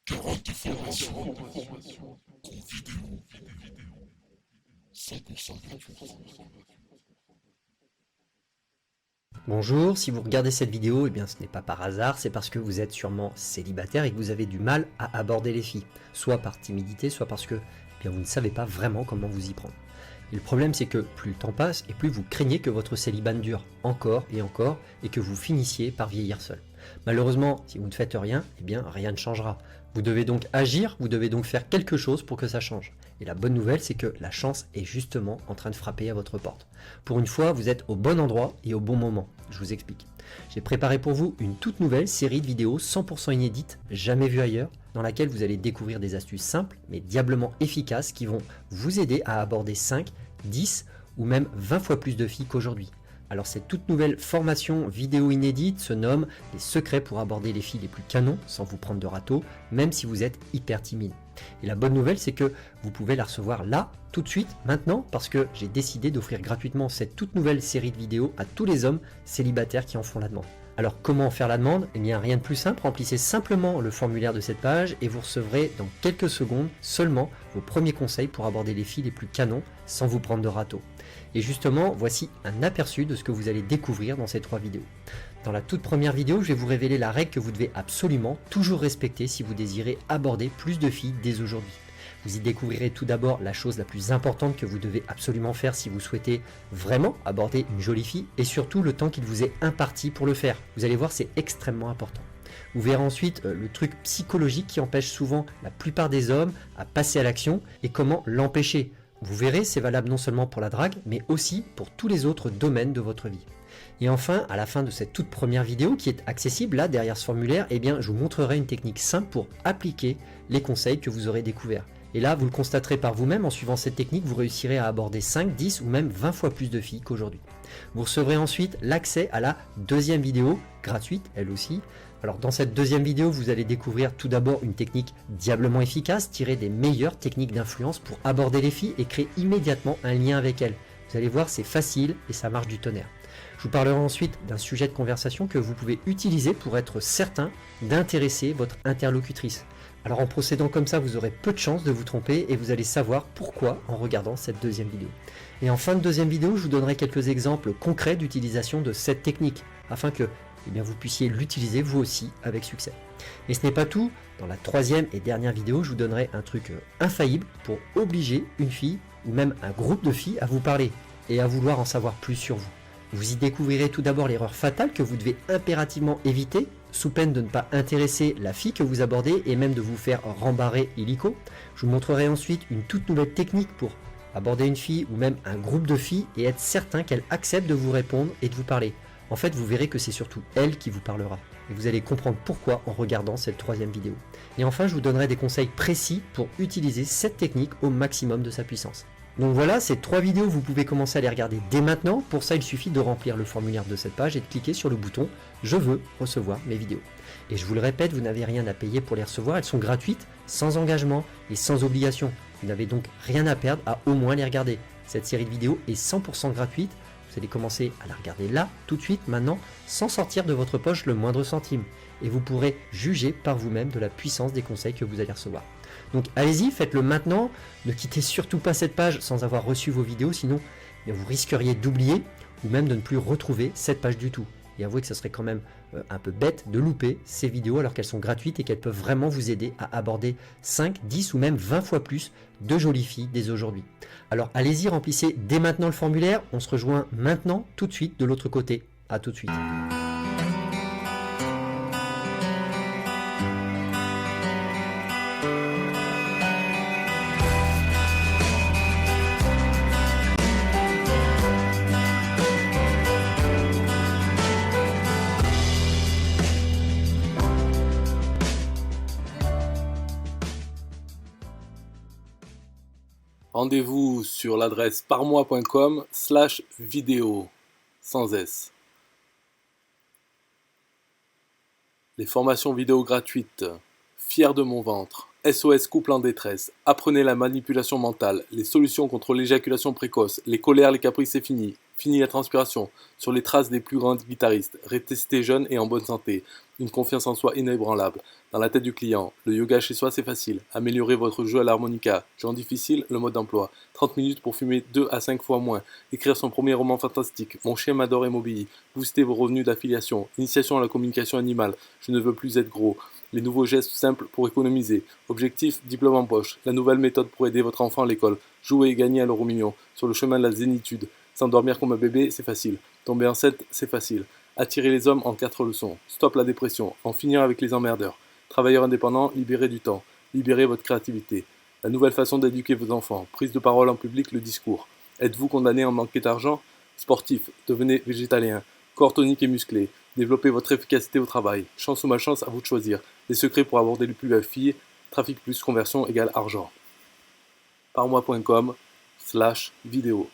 40 formations en vidéo 100% gratuit. Bonjour, si vous regardez cette vidéo, eh bien ce n'est pas par hasard, c'est parce que vous êtes sûrement célibataire et que vous avez du mal à aborder les filles, soit par timidité, soit parce que eh bien, vous ne savez pas vraiment comment vous y prendre. Et le problème c'est que plus le temps passe et plus vous craignez que votre célibat dure encore et que vous finissiez par vieillir seul. Malheureusement, si vous ne faites rien, eh bien rien ne changera. Vous devez donc agir, vous devez donc faire quelque chose pour que ça change. Et la bonne nouvelle, c'est que la chance est justement en train de frapper à votre porte. Pour une fois, vous êtes au bon endroit et au bon moment. Je vous explique. J'ai préparé pour vous une toute nouvelle série de vidéos 100% inédites, jamais vues ailleurs, dans laquelle vous allez découvrir des astuces simples mais diablement efficaces qui vont vous aider à aborder 5, 10 ou même 20 fois plus de filles qu'aujourd'hui. Alors cette toute nouvelle formation vidéo inédite se nomme « Les secrets pour aborder les filles les plus canons sans vous prendre de râteau, même si vous êtes hyper timide ». Et la bonne nouvelle, c'est que vous pouvez la recevoir là, tout de suite, maintenant, parce que j'ai décidé d'offrir gratuitement cette toute nouvelle série de vidéos à tous les hommes célibataires qui en font la demande. Alors comment faire la demande? Eh bien rien de plus simple, remplissez simplement le formulaire de cette page et vous recevrez dans quelques secondes seulement vos premiers conseils pour aborder les filles les plus canons sans vous prendre de râteau. Et justement, voici un aperçu de ce que vous allez découvrir dans ces 3 vidéos. Dans la toute première vidéo, je vais vous révéler la règle que vous devez absolument toujours respecter si vous désirez aborder plus de filles dès aujourd'hui. Vous y découvrirez tout d'abord la chose la plus importante que vous devez absolument faire si vous souhaitez vraiment aborder une jolie fille et surtout le temps qu'il vous est imparti pour le faire. Vous allez voir, c'est extrêmement important. Vous verrez ensuite le truc psychologique qui empêche souvent la plupart des hommes à passer à l'action et comment l'empêcher. Vous verrez, c'est valable non seulement pour la drague, mais aussi pour tous les autres domaines de votre vie. Et enfin, à la fin de cette toute première vidéo qui est accessible là derrière ce formulaire, eh bien, je vous montrerai une technique simple pour appliquer les conseils que vous aurez découverts. Et là, vous le constaterez par vous-même, en suivant cette technique, vous réussirez à aborder 5, 10 ou même 20 fois plus de filles qu'aujourd'hui. Vous recevrez ensuite l'accès à la deuxième vidéo, gratuite elle aussi. Alors dans cette deuxième vidéo, vous allez découvrir tout d'abord une technique diablement efficace, tirée des meilleures techniques d'influence pour aborder les filles et créer immédiatement un lien avec elles. Vous allez voir, c'est facile et ça marche du tonnerre. Je vous parlerai ensuite d'un sujet de conversation que vous pouvez utiliser pour être certain d'intéresser votre interlocutrice. Alors en procédant comme ça, vous aurez peu de chances de vous tromper et vous allez savoir pourquoi en regardant cette deuxième vidéo. Et en fin de deuxième vidéo, je vous donnerai quelques exemples concrets d'utilisation de cette technique afin que vous puissiez l'utiliser vous aussi avec succès. Et ce n'est pas tout, dans la troisième et dernière vidéo, je vous donnerai un truc infaillible pour obliger une fille ou même un groupe de filles à vous parler et à vouloir en savoir plus sur vous. Vous y découvrirez tout d'abord l'erreur fatale que vous devez impérativement éviter, sous peine de ne pas intéresser la fille que vous abordez et même de vous faire rembarrer illico. Je vous montrerai ensuite une toute nouvelle technique pour aborder une fille ou même un groupe de filles et être certain qu'elle accepte de vous répondre et de vous parler. En fait, vous verrez que c'est surtout elle qui vous parlera. Et vous allez comprendre pourquoi en regardant cette troisième vidéo. Et enfin, je vous donnerai des conseils précis pour utiliser cette technique au maximum de sa puissance. Donc voilà, ces 3 vidéos, vous pouvez commencer à les regarder dès maintenant. Pour ça, il suffit de remplir le formulaire de cette page et de cliquer sur le bouton « Je veux recevoir mes vidéos ». Et je vous le répète, vous n'avez rien à payer pour les recevoir. Elles sont gratuites, sans engagement et sans obligation. Vous n'avez donc rien à perdre à au moins les regarder. Cette série de vidéos est 100% gratuite. Vous allez commencer à la regarder là, tout de suite, maintenant, sans sortir de votre poche le moindre centime. Et vous pourrez juger par vous-même de la puissance des conseils que vous allez recevoir. Donc allez-y, faites-le maintenant. Ne quittez surtout pas cette page sans avoir reçu vos vidéos, sinon vous risqueriez d'oublier ou même de ne plus retrouver cette page du tout. Et avouez que ce serait quand même un peu bête de louper ces vidéos alors qu'elles sont gratuites et qu'elles peuvent vraiment vous aider à aborder 5, 10 ou même 20 fois plus de jolies filles dès aujourd'hui. Alors allez-y, remplissez dès maintenant le formulaire. On se rejoint maintenant, tout de suite, de l'autre côté. A tout de suite. Rendez-vous sur l'adresse parmois.com/vidéo, sans S. Les formations vidéo gratuites, fier de mon ventre, SOS couple en détresse, apprenez la manipulation mentale, les solutions contre l'éjaculation précoce, les colères, les caprices c'est fini, fini la transpiration, sur les traces des plus grands guitaristes, rester jeune et en bonne santé, une confiance en soi inébranlable, Dans la tête du client, le yoga chez soi c'est facile. Améliorer votre jeu à l'harmonica. Genre difficile, le mode d'emploi. 30 minutes pour fumer 2 à 5 fois moins. Écrire son premier roman fantastique. Mon chien m'adore et m'obéit. Booster vos revenus d'affiliation. Initiation à la communication animale. Je ne veux plus être gros. Les nouveaux gestes simples pour économiser. Objectif, diplôme en poche. La nouvelle méthode pour aider votre enfant à l'école. Jouer et gagner à l'euro million. Sur le chemin de la zénitude. S'endormir comme un bébé, c'est facile. Tomber enceinte, c'est facile. Attirer les hommes en 4 leçons. Stop la dépression. En finir avec les emmerdeurs. Travailleurs indépendants, libérez du temps. Libérez votre créativité. La nouvelle façon d'éduquer vos enfants. Prise de parole en public, le discours. Êtes-vous condamné à en manquer d'argent? Sportif, devenez végétalien. Corps tonique et musclé. Développez votre efficacité au travail. Chance ou malchance, à vous de choisir. Les secrets pour aborder le plus belle fille. Trafic plus conversion égale argent. Parmois.com/vidéo